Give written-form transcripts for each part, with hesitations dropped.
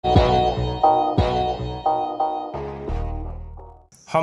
हम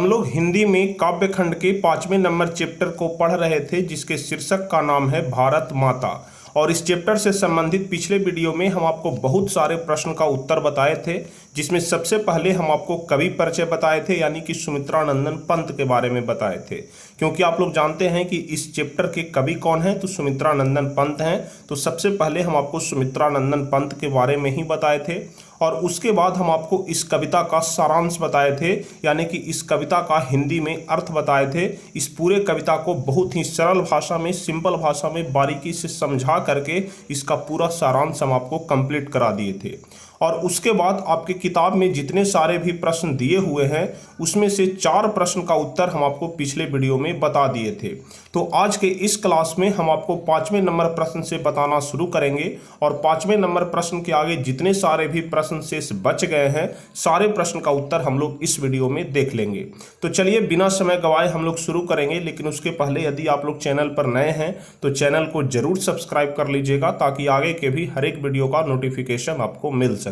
लोग हिंदी में काव्य खंड के 5वें नंबर चैप्टर को पढ़ रहे थे, जिसके शीर्षक का नाम है भारत माता। और इस चैप्टर से संबंधित पिछले वीडियो में हम आपको बहुत सारे प्रश्न का उत्तर बताए थे, जिसमें सबसे पहले हम आपको कवि परिचय बताए थे, यानी कि सुमित्रानंदन पंत के बारे में बताए थे। क्योंकि आप लोग जानते हैं कि इस चैप्टर के कवि कौन हैं, तो सुमित्रानंदन पंत हैं। तो सबसे पहले हम आपको सुमित्रानंदन पंत के बारे में ही बताए थे, और उसके बाद हम आपको इस कविता का सारांश बताए थे, यानी कि इस कविता का हिंदी में अर्थ बताए थे। इस पूरे कविता को बहुत ही सरल भाषा में, सिंपल भाषा में बारीकी से समझा करके इसका पूरा सारांश हम आपको कंप्लीट करा दिए थे। और उसके बाद आपके किताब में जितने सारे भी प्रश्न दिए हुए हैं, उसमें से 4 प्रश्न का उत्तर हम आपको पिछले वीडियो में बता दिए थे। तो आज के इस क्लास में हम आपको 5वें नंबर प्रश्न से बताना शुरू करेंगे, और 5वें नंबर प्रश्न के आगे जितने सारे भी प्रश्न शेष बच गए हैं, सारे प्रश्न का उत्तर हम लोग इस वीडियो में देख लेंगे। तो चलिए बिना समय गवाए हम लोग शुरू करेंगे, लेकिन उसके पहले यदि आप लोग चैनल पर नए हैं तो चैनल को जरूर सब्सक्राइब कर लीजिएगा, ताकि आगे के भी हर एक वीडियो का नोटिफिकेशन आपको मिल सके।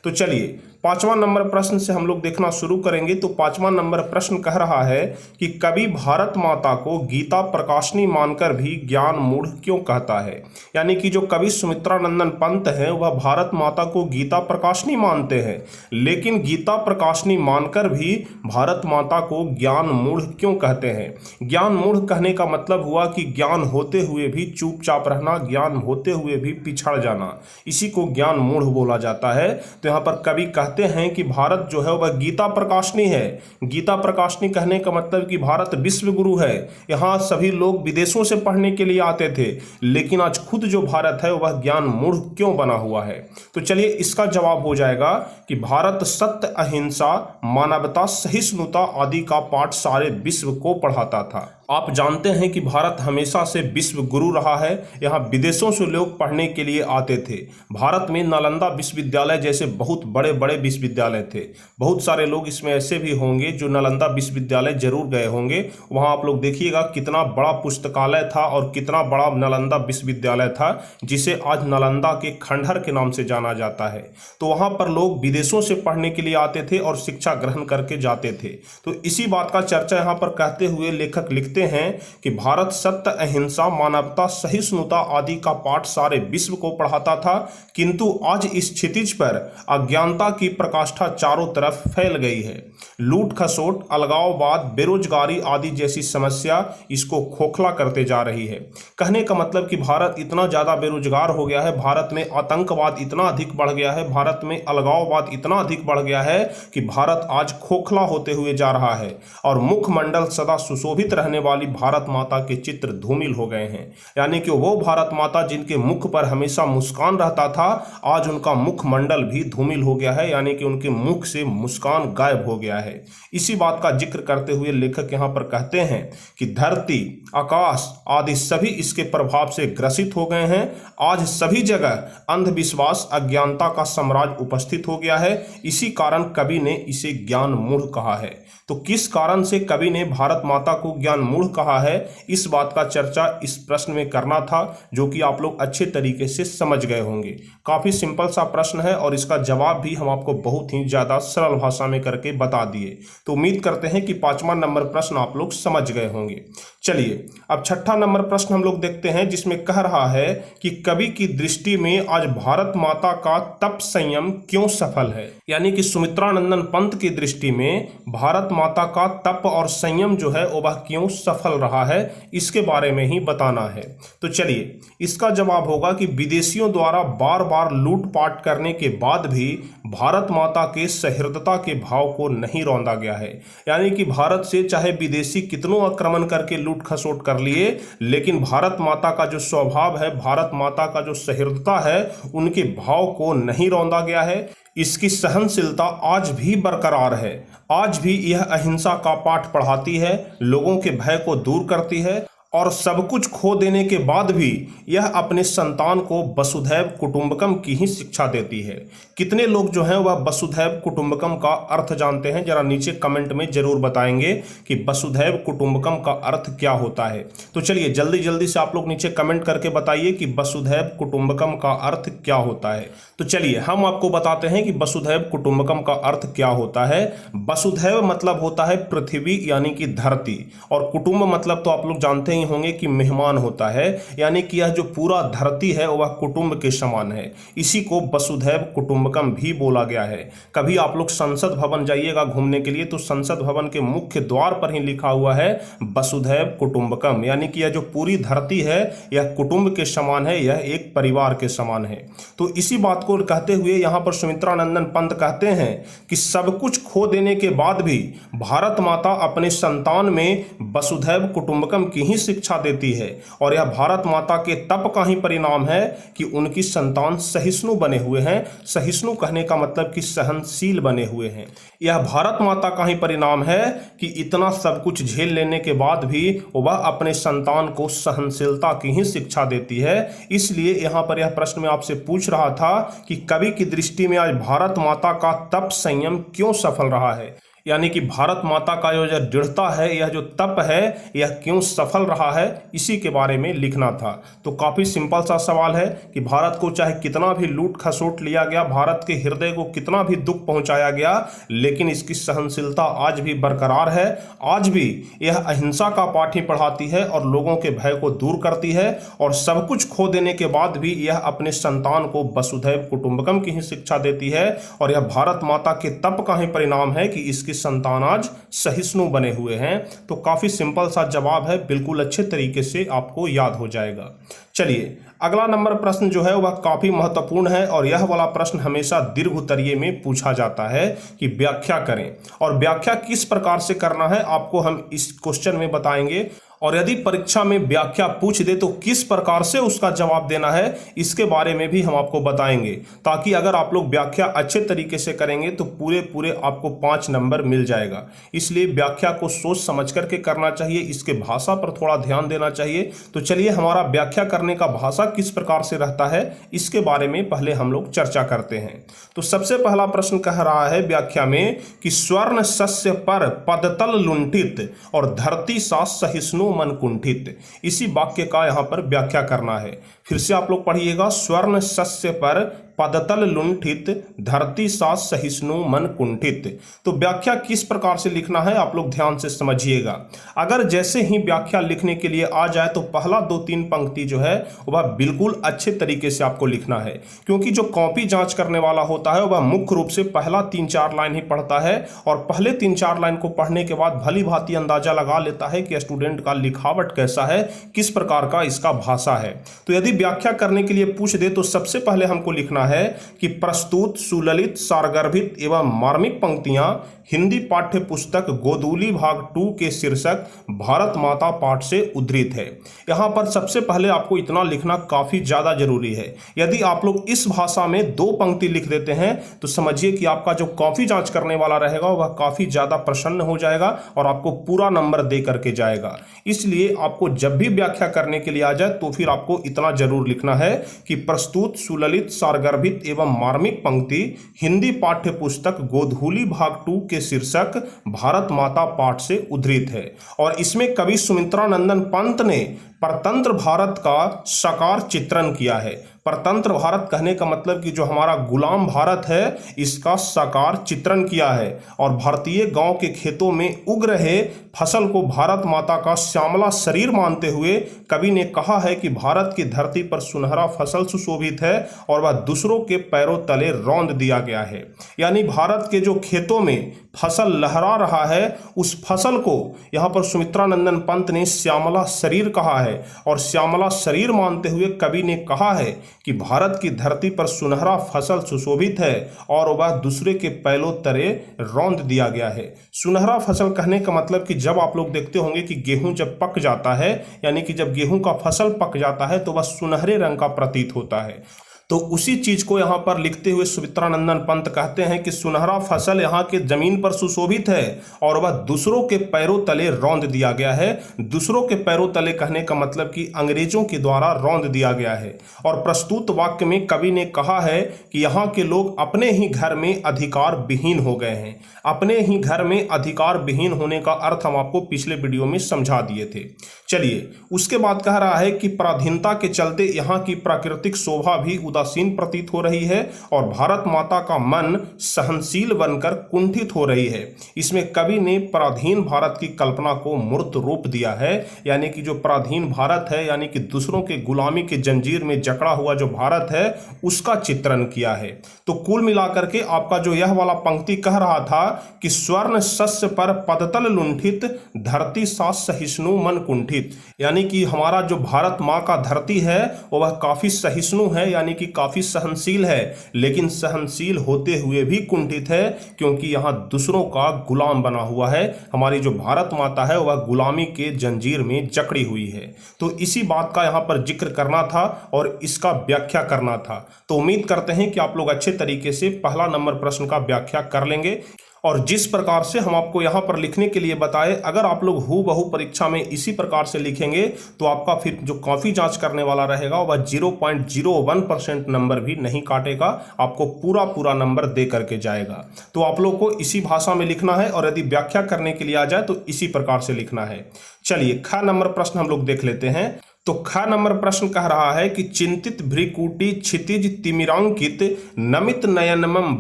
तो चलिए 5वां नंबर प्रश्न से हम लोग देखना शुरू करेंगे। तो 5वां नंबर प्रश्न कह रहा है कि कवि भारत माता को गीता प्रकाशनी मानकर भी ज्ञान मूढ़ क्यों कहता है। यानी कि जो कवि सुमित्रानंदन पंत हैं वह भारत माता को गीता प्रकाशनी मानते हैं, लेकिन गीता प्रकाशनी मानकर भी भारत माता को ज्ञान मूढ़ क्यों कहते हैं। ज्ञान मूढ़ कहने का मतलब हुआ कि ज्ञान होते हुए भी चुपचाप रहना, ज्ञान होते हुए भी पिछड़ जाना, इसी को ज्ञान मूढ़ बोला जाता है। तो यहाँ पर कवि कहते हैं कि भारत जो है वह गीता प्रकाशनी है। गीता प्रकाशनी कहने का मतलब कि भारत विश्व गुरु है। यहाँ सभी लोग विदेशों से पढ़ने के लिए आते थे, लेकिन आज खुद जो भारत है वह ज्ञान मूढ़ क्यों बना हुआ है। तो चलिए इसका जवाब हो जाएगा कि भारत सत्य, अहिंसा, मानवता, सहिष्णुता आदि का पाठ सारे विश्व को पढ़ाता था। आप जानते हैं कि भारत हमेशा से विश्व गुरु रहा है। यहाँ विदेशों से लोग पढ़ने के लिए आते थे। भारत में नालंदा विश्वविद्यालय जैसे बहुत बड़े बड़े विश्वविद्यालय थे। बहुत सारे लोग इसमें ऐसे भी होंगे जो नालंदा विश्वविद्यालय जरूर गए होंगे। वहाँ आप लोग देखिएगा कितना बड़ा पुस्तकालय था और कितना बड़ा नालंदा विश्वविद्यालय था, जिसे आज नालंदा के खंडहर के नाम से जाना जाता है। तो वहाँ पर लोग विदेशों से पढ़ने के लिए आते थे और शिक्षा ग्रहण करके जाते थे। तो इसी बात का चर्चा यहाँ पर कहते हुए लेखक लिखते हैं कि भारत सत्य, अहिंसा, मानवता, सहिष्णुता आदि का पाठ सारे विश्व को पढ़ाता था, किंतु आज इस क्षितिज पर अज्ञानता की प्रकाष्ठा चारों तरफ फैल गई है। लूट खसोट, अलगाववाद, बेरोजगारी आदि जैसी समस्या इसको खोखला करते जा रही है। कहने का मतलब कि भारत इतना ज्यादा बेरोजगार हो गया है, भारत में आतंकवाद इतना अधिक बढ़ गया है, भारत में अलगाववाद इतना अधिक बढ़ गया है कि भारत आज खोखला होते हुए जा रहा है। और मुखमंडल सदा सुशोभित रहने वाली भारत माता के चित्र धूमिल हो गए हैं। यानी कि वो भारत माता जिनके मुख पर हमेशा मुस्कान रहता था, आज उनका मुखमंडल भी धूमिल हो गया है, यानी कि उनके मुख से मुस्कान गायब हो गया है। इसी बात का जिक्र करते हुए लेखक यहाँ पर कहते हैं कि धरती, आकाश आदि सभी इसके प्रभाव से ग्रसित हो गए हैं। आज सभी जगह अंधविश्वास, अज्ञानता का साम्राज्य उपस्थित हो गया है। इसी कारण कवि ने इसे ज्ञान मूढ़ कहा है। तो किस कारण से कवि ने भारत माता को ज्ञान मूढ़ कहा है, इस बात का चर्चा इस प्रश्न में करना था, जो कि आप लोग अच्छे तरीके से समझ गए होंगे। काफी सिंपल सा प्रश्न है और इसका जवाब भी हम आपको बहुत ही ज्यादा सरल भाषा में करके बता दिए। तो उम्मीद करते हैं कि 5वां नंबर प्रश्न आप लोग समझ गए होंगे। चलिए अब 6ठा नंबर प्रश्न हम लोग देखते हैं, जिसमें कह रहा है कि कवि की दृष्टि में आज भारत माता का तप संयम क्यों सफल है। यानी कि सुमित्रानंदन पंत की दृष्टि में भारत माता का तप और संयम जो है वह क्यों सफल रहा है, इसके बारे में ही बताना है। तो चलिए इसका जवाब होगा कि विदेशियों द्वारा बार बार लूटपाट करने के बाद भी भारत माता के सहृदयता के भाव को नहीं रौंदा गया है। यानी कि भारत से चाहे विदेशी कितनों आक्रमण करके लूट खसोट कर लिए, लेकिन भारत माता का जो स्वभाव है, भारत माता का जो सहृदयता है, उनके भाव को नहीं रौंदा गया है। इसकी सहनशीलता आज भी बरकरार है। आज भी यह अहिंसा का पाठ पढ़ाती है, लोगों के भय को दूर करती है। और सब कुछ खो देने के बाद भी यह अपने संतान को वसुधैव कुटुंबकम की ही शिक्षा देती है। कितने लोग जो हैं वह वसुधैव कुटुंबकम का अर्थ जानते हैं? जरा नीचे कमेंट में जरूर बताएंगे कि वसुधैव कुटुंबकम का अर्थ क्या होता है। तो चलिए जल्दी जल्दी से आप लोग नीचे कमेंट करके बताइए कि वसुधैव कुटुंबकम का अर्थ क्या होता है। तो चलिए हम आपको बताते हैं कि वसुधैव कुटुंबकम का अर्थ क्या होता है। वसुधैव मतलब होता है पृथ्वी यानी कि धरती, और कुटुंब मतलब तो आप लोग जानते ही होंगे कि मेहमान होता है, यानी कि यह जो पूरा धरती है वह कुटुंब के समान है। इसी को वसुधैव कुटुंबकम भी बोला गया है। कभी आप लोग संसद भवन जाइएगा घूमने के लिए तो संसद भवन के मुख्य द्वार पर ही लिखा हुआ है वसुधैव कुटुंबकम, यानी कि यह जो पूरी धरती है यह कुटुंब के समान है, यह एक परिवार के समान है। तो इसी बात को कहते हुए यहाँ पर सुमित्रा नंदन पंत कहते हैं कि सब कुछ खो देने के बाद भी भारत माता अपने संतान में वसुधैव कुटुंबकम की ही शिक्षा देती है, और यह भारत माता के तप का ही परिणाम है कि उनकी संतान सहिष्णु बने हुए हैं। सहिष्णु कहने का मतलब कि सहनशील बने हुए हैं। यह भारत माता का ही परिणाम है कि इतना सब कुछ झेल लेने के बाद भी वह अपने संतान को सहनशीलता की ही शिक्षा देती है। इसलिए यहाँ पर यह प्रश्न मैं आपसे पूछ रहा था कि कवि की दृष्टि में आज भारत माता का तप संयम क्यों सफल रहा है, यानी कि भारत माता का जो दृढ़ता है, यह जो तप है, यह क्यों सफल रहा है, इसी के बारे में लिखना था। तो काफ़ी सिंपल सा सवाल है कि भारत को चाहे कितना भी लूट खसोट लिया गया, भारत के हृदय को कितना भी दुख पहुंचाया गया, लेकिन इसकी सहनशीलता आज भी बरकरार है। आज भी यह अहिंसा का पाठ ही पढ़ाती है और लोगों के भय को दूर करती है, और सब कुछ खो देने के बाद भी यह अपने संतान को वसुधैव कुटुंबकम की ही शिक्षा देती है। और यह भारत माता के तप का ही परिणाम है कि इसकी संतान आज सहिष्णु बने हुए हैं। तो काफी सिंपल सा जवाब है, बिल्कुल अच्छे तरीके से आपको याद हो जाएगा। चलिए अगला नंबर प्रश्न जो है वह काफी महत्वपूर्ण है, और यह वाला प्रश्न हमेशा दीर्घ उत्तरीय में पूछा जाता है कि व्याख्या करें, और व्याख्या किस प्रकार से करना है आपको हम इस क्वेश्चन में बताएंगे। और यदि परीक्षा में व्याख्या पूछ दे तो किस प्रकार से उसका जवाब देना है, इसके बारे में भी हम आपको बताएंगे, ताकि अगर आप लोग व्याख्या अच्छे तरीके से करेंगे तो पूरे आपको 5 नंबर मिल जाएगा। इसलिए व्याख्या को सोच समझ करके करना चाहिए, इसके भाषा पर थोड़ा ध्यान देना चाहिए। तो चलिए हमारा व्याख्या करने का भाषा किस प्रकार से रहता है इसके बारे में पहले हम लोग चर्चा करते हैं। तो सबसे पहला प्रश्न कह रहा है व्याख्या में कि स्वर्ण सस्य पर पदतल लुंठित और धरती सा सहिष्णु मन कुंठित। इसी वाक्य का यहां पर व्याख्या करना है। फिर से आप लोग पढ़िएगा, स्वर्ण सस्य पर पदतल लुंठित धरती सा सहिष्णु मन कुंठित। तो व्याख्या किस प्रकार से लिखना है आप लोग ध्यान से समझिएगा। अगर जैसे ही व्याख्या लिखने के लिए आ जाए तो पहला 2-3 पंक्ति जो है वह बिल्कुल अच्छे तरीके से आपको लिखना है, क्योंकि जो कॉपी जांच करने वाला होता है वह मुख्य रूप से पहला 3-4 लाइन ही पढ़ता है, और पहले 3-4 लाइन को पढ़ने के बाद भली भांति अंदाजा लगा लेता है कि स्टूडेंट का लिखावट कैसा है, किस प्रकार का इसका भाषा है। तो यदि व्याख्या करने के लिए पूछ दे तो सबसे पहले हमको लिखना है कि प्रस्तुत सुललित सारगर्भित एवं मार्मिक पंक्तियां हिंदी पाठ्य पुस्तक गोधूली भाग 2 के शीर्षक भारत माता पाठ से उद्धृत है। यहां पर सबसे पहले आपको इतना लिखना काफी ज्यादा जरूरी है। यदि आप लोग इस भाषा में 2 पंक्ति लिख देते हैं तो समझिए कि आपका जो कॉपी जांच करने वाला रहेगा वह काफी ज्यादा प्रसन्न हो जाएगा और आपको पूरा नंबर दे करके जाएगा। इसलिए आपको जब भी व्याख्या करने के लिए आ जाए तो फिर आपको इतना जरूर लिखना है कि प्रस्तुत सुललित सारगर्भित एवं मार्मिक पंक्ति हिंदी पाठ्य पुस्तक गोधूली भाग 2 के शीर्षक भारत माता पाठ से उद्धृत है। और इसमें कवि सुमित्रा नंदन पंत ने परतंत्र भारत का साकार चित्रण किया है। परतंत्र भारत कहने का मतलब कि जो हमारा गुलाम भारत है इसका साकार चित्रण किया है, और भारतीय गांव के खेतों में उग रहे फसल को भारत माता का श्यामला शरीर मानते हुए कवि ने कहा है कि भारत की धरती पर सुनहरा फसल सुशोभित है और वह दूसरों के पैरों तले रौंद दिया गया है। यानी भारत के जो खेतों में फसल लहरा रहा है उस फसल को यहाँ पर सुमित्रा नंदन पंत ने श्यामला शरीर कहा है, और श्यामला शरीर मानते हुए कवि ने कहा है कि भारत की धरती पर सुनहरा फसल सुशोभित है और वह दूसरे के पैलों तले रौंद दिया गया है। सुनहरा फसल कहने का मतलब कि जब आप लोग देखते होंगे कि गेहूं जब पक जाता है, यानी कि जब गेहूं का फसल पक जाता है तो वह सुनहरे रंग का प्रतीत होता है। तो उसी चीज को यहाँ पर लिखते हुए सुमित्रानंदन पंत कहते हैं कि सुनहरा फसल यहाँ के जमीन पर सुशोभित है और वह दूसरों के पैरों तले रौंद दिया गया है। दूसरों के पैरों तले कहने का मतलब कि अंग्रेजों के द्वारा रौंद दिया गया है। और प्रस्तुत वाक्य में कवि ने कहा है कि यहाँ के लोग अपने ही घर में अधिकार विहीन हो गए हैं। अपने ही घर में अधिकार विहीन होने का अर्थ हम आपको पिछले वीडियो में समझा दिए थे। चलिए, उसके बाद कह रहा है कि पराधीनता के चलते यहाँ की प्राकृतिक शोभा भी उदासीन प्रतीत हो रही है और भारत माता का मन सहनशील बनकर कुंठित हो रही है। इसमें कवि ने पराधीन भारत की कल्पना को मूर्त रूप दिया है, यानी कि जो पराधीन भारत है, यानी कि दूसरों के गुलामी के जंजीर में जकड़ा हुआ जो भारत है, उसका चित्रण किया है। तो कुल मिलाकर के आपका जो यह वाला पंक्ति कह रहा था कि स्वर्ण शस्य पर पदतल लुंठित, धरती सा सहिष्णु मन कुंठित, यानी कि हमारा जो भारत माँ का धरती है वह काफी सहिष्णु है, यानी कि काफी सहनशील है, लेकिन सहनशील होते हुए भी कुंठित है क्योंकि यहाँ दूसरों का गुलाम बना हुआ है। हमारी जो भारत माता है वह गुलामी के जंजीर में जकड़ी हुई है। तो इसी बात का यहाँ पर जिक्र करना था और इसका व्याख्या करना था। तो उम्मीद करते हैं कि आप लोग अच्छे तरीके से पहला नंबर प्रश्न का व्याख्या कर लेंगे। और जिस प्रकार से हम आपको यहाँ पर लिखने के लिए बताए, अगर आप लोग हूबहू परीक्षा में इसी प्रकार से लिखेंगे तो आपका फिर जो कॉपी जांच करने वाला रहेगा वह 0.01% नंबर भी नहीं काटेगा, आपको पूरा नंबर दे करके जाएगा। तो आप लोग को इसी भाषा में लिखना है और यदि व्याख्या करने के लिए आ जाए तो इसी प्रकार से लिखना है। चलिए, ख नंबर प्रश्न हम लोग देख लेते हैं। तो ख नंबर प्रश्न कह रहा है कि चिंतित भ्रिकुटी क्षितिज तिमिरांकित नमित नयनमम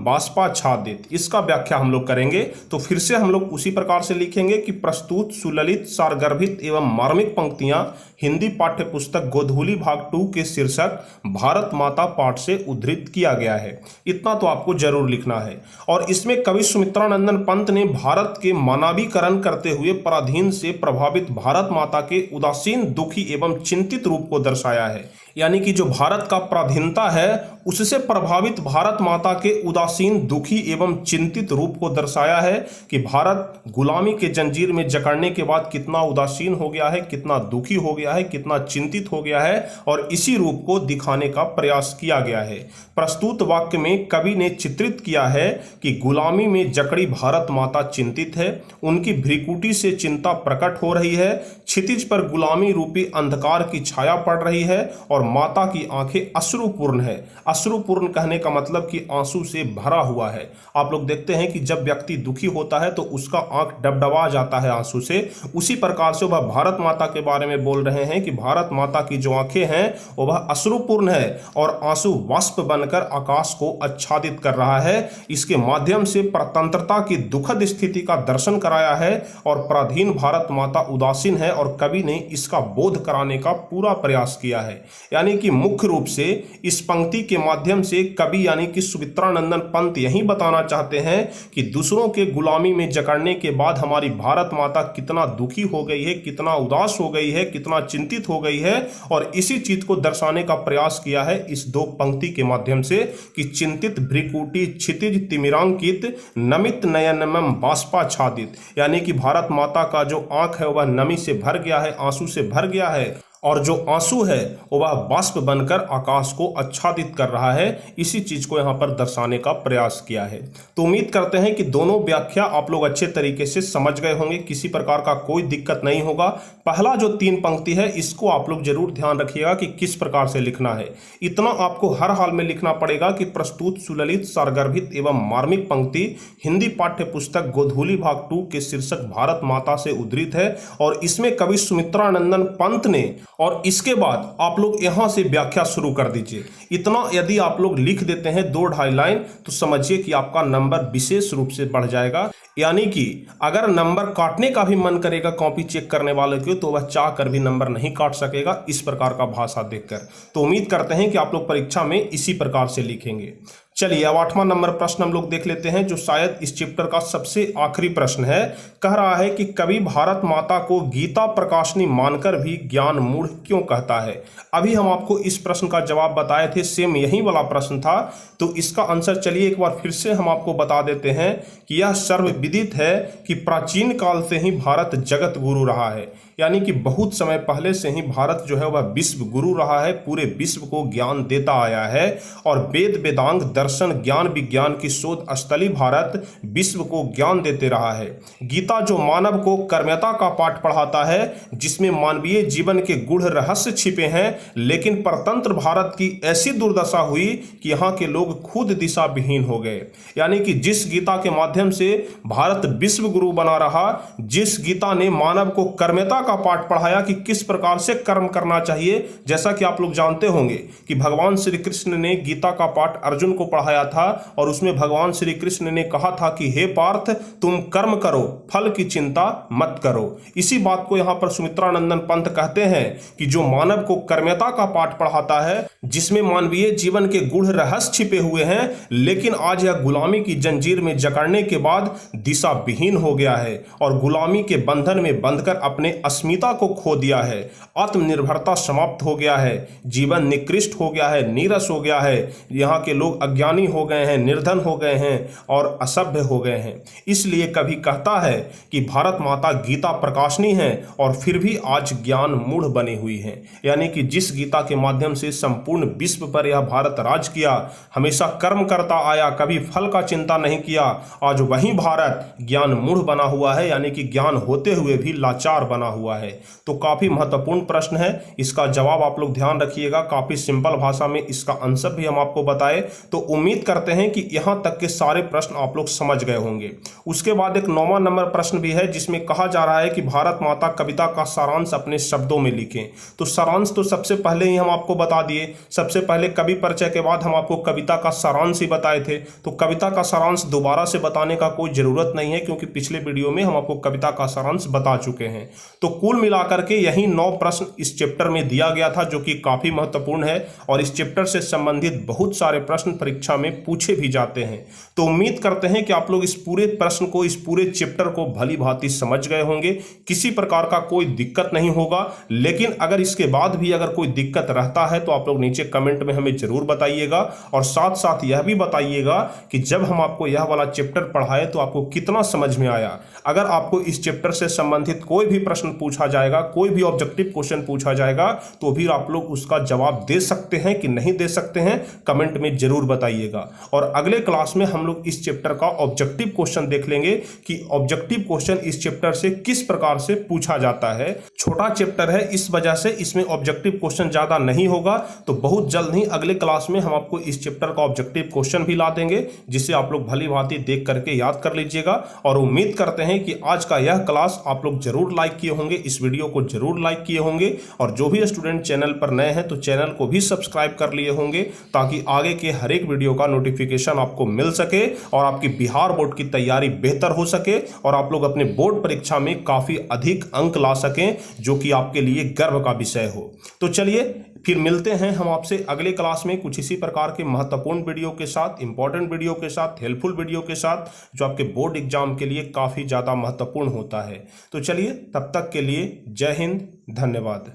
बाष्पाच्छादित, इसका व्याख्या हम लोग करेंगे। तो फिर से हम लोग उसी प्रकार से लिखेंगे कि प्रस्तुत सुललित सारगर्भित एवं मार्मिक पंक्तियां हिंदी पाठ्य पुस्तक गोधूली भाग 2 के शीर्षक भारत माता पाठ से उद्धृत किया गया है। इतना तो आपको जरूर लिखना है। और इसमें कवि सुमित्रानंदन पंत ने भारत के मानवीकरण करते हुए पराधीन से प्रभावित भारत माता के उदासीन, दुखी एवं चिंतित रूप को दर्शाया है। यानी कि जो भारत का पराधीनता है उससे प्रभावित भारत माता के उदासीन, दुखी एवं चिंतित रूप को दर्शाया है कि भारत गुलामी के जंजीर में जकड़ने के बाद कितना उदासीन हो गया है, कितना दुखी हो गया है, कितना चिंतित हो गया है, और इसी रूप को दिखाने का प्रयास किया गया है। प्रस्तुत वाक्य में कवि ने चित्रित किया है कि गुलामी में जकड़ी भारत माता चिंतित है, उनकी भ्रिकुटी से चिंता प्रकट हो रही है, क्षितिज पर गुलामी रूपी अंधकार की छाया पड़ रही है और माता की आंखें अश्रुपूर्ण है। अश्रुपूर्ण कहने का मतलब कि आंसू से भरा हुआ है। आप लोग देखते हैं कि जब व्यक्ति दुखी होता है तो उसका आंख डबडबा जाता है आंसू से। उसी प्रकार से वह भारत माता के बारे में बोल रहे हैं कि भारत माता की जो आंखें हैं वह अश्रुपूर्ण है और आंसू वाष्प बनकर आकाश को आच्छादित कर रहा है। इसके माध्यम से परतंत्रता की दुखद स्थिति का दर्शन कराया है और पराधीन भारत माता उदासीन है और कवि ने इसका बोध कराने का पूरा प्रयास किया है। यानी कि मुख्य रूप से इस पंक्ति के माध्यम से कवि यानी कि सुमित्रानंदन पंत यही बताना चाहते हैं कि दूसरों के गुलामी में जकड़ने के बाद हमारी भारत माता कितना दुखी हो गई है, कितना उदास हो गई है, कितना चिंतित हो गई है, और इसी चीज को दर्शाने का प्रयास किया है इस दो पंक्ति के माध्यम से कि चिंतित भ्रिकुटी क्षितिज तिमिरांकित नमित नयनमम बाष्पाच्छादित, यानी कि भारत माता का जो आंख है वह नमी से भर गया है, आंसू से भर गया है और जो आंसू है वह बाष्प बनकर आकाश को आच्छादित कर रहा है। इसी चीज को यहाँ पर दर्शाने का प्रयास किया है। तो उम्मीद करते हैं कि दोनों व्याख्या आप लोग अच्छे तरीके से समझ गए होंगे, किसी प्रकार का कोई दिक्कत नहीं होगा। पहला जो 3 पंक्ति है इसको आप लोग जरूर ध्यान रखिएगा कि किस प्रकार से लिखना है। इतना आपको हर हाल में लिखना पड़ेगा कि प्रस्तुत सुललित सारगर्भित एवं मार्मिक पंक्ति हिंदी पाठ्य पुस्तक गोधूली भाग 2 के शीर्षक भारत माता से उद्धृत है और इसमें कवि सुमित्रानंदन पंत ने, और इसके बाद आप लोग यहां से व्याख्या शुरू कर दीजिए। इतना यदि आप लोग लिख देते हैं 2-2.5 लाइन तो समझिए कि आपका नंबर विशेष रूप से बढ़ जाएगा। यानी कि अगर नंबर काटने का भी मन करेगा कॉपी चेक करने वाले को तो वह चाह कर भी नंबर नहीं काट सकेगा इस प्रकार का भाषा देखकर। तो उम्मीद करते हैं कि आप लोग परीक्षा में इसी प्रकार से लिखेंगे। चलिए, अब 8वां नंबर प्रश्न हम लोग देख लेते हैं जो शायद इस चैप्टर का सबसे आखिरी प्रश्न है। कह रहा है कि कवि भारत माता को गीता प्रकाशनी मानकर भी ज्ञान मूढ़ क्यों कहता है। अभी हम आपको इस प्रश्न का जवाब बताए थे, सेम यही वाला प्रश्न था। तो इसका आंसर चलिए एक बार फिर से हम आपको बता देते हैं कि यह सर्वविदित है कि प्राचीन काल से ही भारत जगत गुरु रहा है। यानी कि बहुत समय पहले से ही भारत जो है वह विश्व गुरु रहा है, पूरे विश्व को ज्ञान देता आया है और वेद वेदांग दर्शन ज्ञान विज्ञान की शोध स्थली भारत विश्व को ज्ञान देते रहा है। गीता जो मानव को कर्मठता का पाठ पढ़ाता है, जिसमें मानवीय जीवन के गूढ़ रहस्य छिपे हैं, लेकिन परतंत्र भारत की ऐसी दुर्दशा हुई कि यहाँ के लोग खुद दिशा विहीन हो गए। यानी कि जिस गीता के माध्यम से भारत विश्व गुरु बना रहा, जिस गीता ने मानव को कर्मठता का पाठ पढ़ाया कि किस प्रकार से कर्म करना चाहिए, जैसा कि आप लोग जानते होंगे कि भगवान श्री कृष्ण ने गीता का पाठ अर्जुन को पढ़ाया था और उसमें भगवान श्री कृष्ण ने कहा था कि हे पार्थ, तुम कर्म करो, फल की चिंता मत करो। इसी बात को यहाँ पर सुमित्रा नंदन पंत कहते हैं कि जो मानव को कर्मठता का पाठ पढ़ाता है, जिसमें मानवीय जीवन के गूढ़ रहस्य छिपे हुए हैं, लेकिन आज यह गुलामी की जंजीर में जकड़ने के बाद दिशा विहीन हो गया है और गुलामी के बंधन में बंधकर अपने अस्मिता को खो दिया है। आत्मनिर्भरता समाप्त हो गया है, जीवन निकृष्ट हो गया है, नीरस हो गया है। यहाँ के लोग अज्ञानी हो गए हैं, निर्धन हो गए हैं और असभ्य हो गए हैं। इसलिए कभी कहता है कि भारत माता गीता प्रकाशनी है और फिर भी आज ज्ञान मूढ़ बनी हुई है। यानी कि जिस गीता के माध्यम से संपूर्ण विश्व पर यह भारत राज किया, हमेशा कर्म करता आया, कभी फल का चिंता नहीं किया, आज वही भारत ज्ञान मूढ़ बना हुआ है, यानी कि ज्ञान होते हुए भी लाचार बना हुआ है। तो काफी महत्वपूर्ण प्रश्न है, इसका जवाब आप लोग ध्यान रखिएगा। काफी सिंपल भाषा में इसका आंसर भी हम आपको बताए, तो उम्मीद करते हैं कि यहां तक के सारे प्रश्न आप लोग समझ गए होंगे। उसके बाद एक 9वां नंबर प्रश्न भी है, जिसमें कहा जा रहा है कि भारत माता कविता का सारांश अपने शब्दों में लिखें। तो सारांश तो सबसे पहले ही हम आपको बता दिए, सबसे पहले कवि परिचय के बाद हम आपको कविता का सारांश ही बताए थे। तो कविता का सारांश दोबारा से बताने का कोई जरूरत नहीं है, क्योंकि पिछले वीडियो में हम आपको कविता का सारांश बता चुके हैं। तो कुल मिलाकर के यही 9 प्रश्न इस चैप्टर में दिया गया था, जो कि काफी महत्वपूर्ण है और इस चैप्टर से संबंधित बहुत सारे प्रश्न परीक्षा में पूछे भी जाते हैं। तो उम्मीद करते हैं कि आप लोग इस पूरे प्रश्न को, इस पूरे चैप्टर को भली भांति समझ गए होंगे, किसी प्रकार का कोई दिक्कत नहीं होगा। लेकिन अगर इसके बाद भी अगर कोई दिक्कत रहता है तो आप लोग नीचे कमेंट में हमें जरूर बताइएगा और साथ साथ यह भी बताइएगा कि जब हम आपको यह वाला चैप्टर पढ़ाए तो आपको कितना समझ में आया। अगर आपको इस चैप्टर से संबंधित कोई भी प्रश्न पूछा जाएगा, कोई भी ऑब्जेक्टिव क्वेश्चन पूछा जाएगा, तो भी आप लोग उसका जवाब दे सकते हैं कि नहीं दे सकते हैं, कमेंट में जरूर बताइएगा। और अगले क्लास में हम लोग इस चैप्टर का ऑब्जेक्टिव क्वेश्चन देख लेंगे कि ऑब्जेक्टिव क्वेश्चन इस चैप्टर से किस प्रकार से पूछा जाता है। छोटा चैप्टर है, इस वजह से इसमें ऑब्जेक्टिव क्वेश्चन ज्यादा नहीं होगा। तो बहुत जल्द ही अगले क्लास में हम आपको इस चैप्टर का ऑब्जेक्टिव क्वेश्चन भी ला देंगे, जिसे आप लोग भली भांति देख करके याद कर लीजिएगा। और उम्मीद करते हैं कि आज का यह क्लास आप लोग जरूर लाइक किए होंगे, इस वीडियो को जरूर लाइक किए होंगे और जो भी स्टूडेंट चैनल पर नए हैं तो चैनल को भी सब्सक्राइब कर लिए होंगे, ताकि आगे के हर एक वीडियो का नोटिफिकेशन आपको मिल सके और आपकी बिहार बोर्ड की तैयारी बेहतर हो सके और आप लोग अपने बोर्ड परीक्षा में काफी अधिक अंक ला सकें, जो कि आपके लिए गर्व का विषय हो। तो चलिए फिर मिलते हैं हम आपसे अगले क्लास में कुछ इसी प्रकार के महत्वपूर्ण वीडियो के साथ, इंपॉर्टेंट वीडियो के साथ, हेल्पफुल वीडियो के साथ, जो आपके बोर्ड एग्जाम के लिए काफी ज्यादा महत्वपूर्ण होता है। तो चलिए तब तक के लिए जय हिंद, धन्यवाद।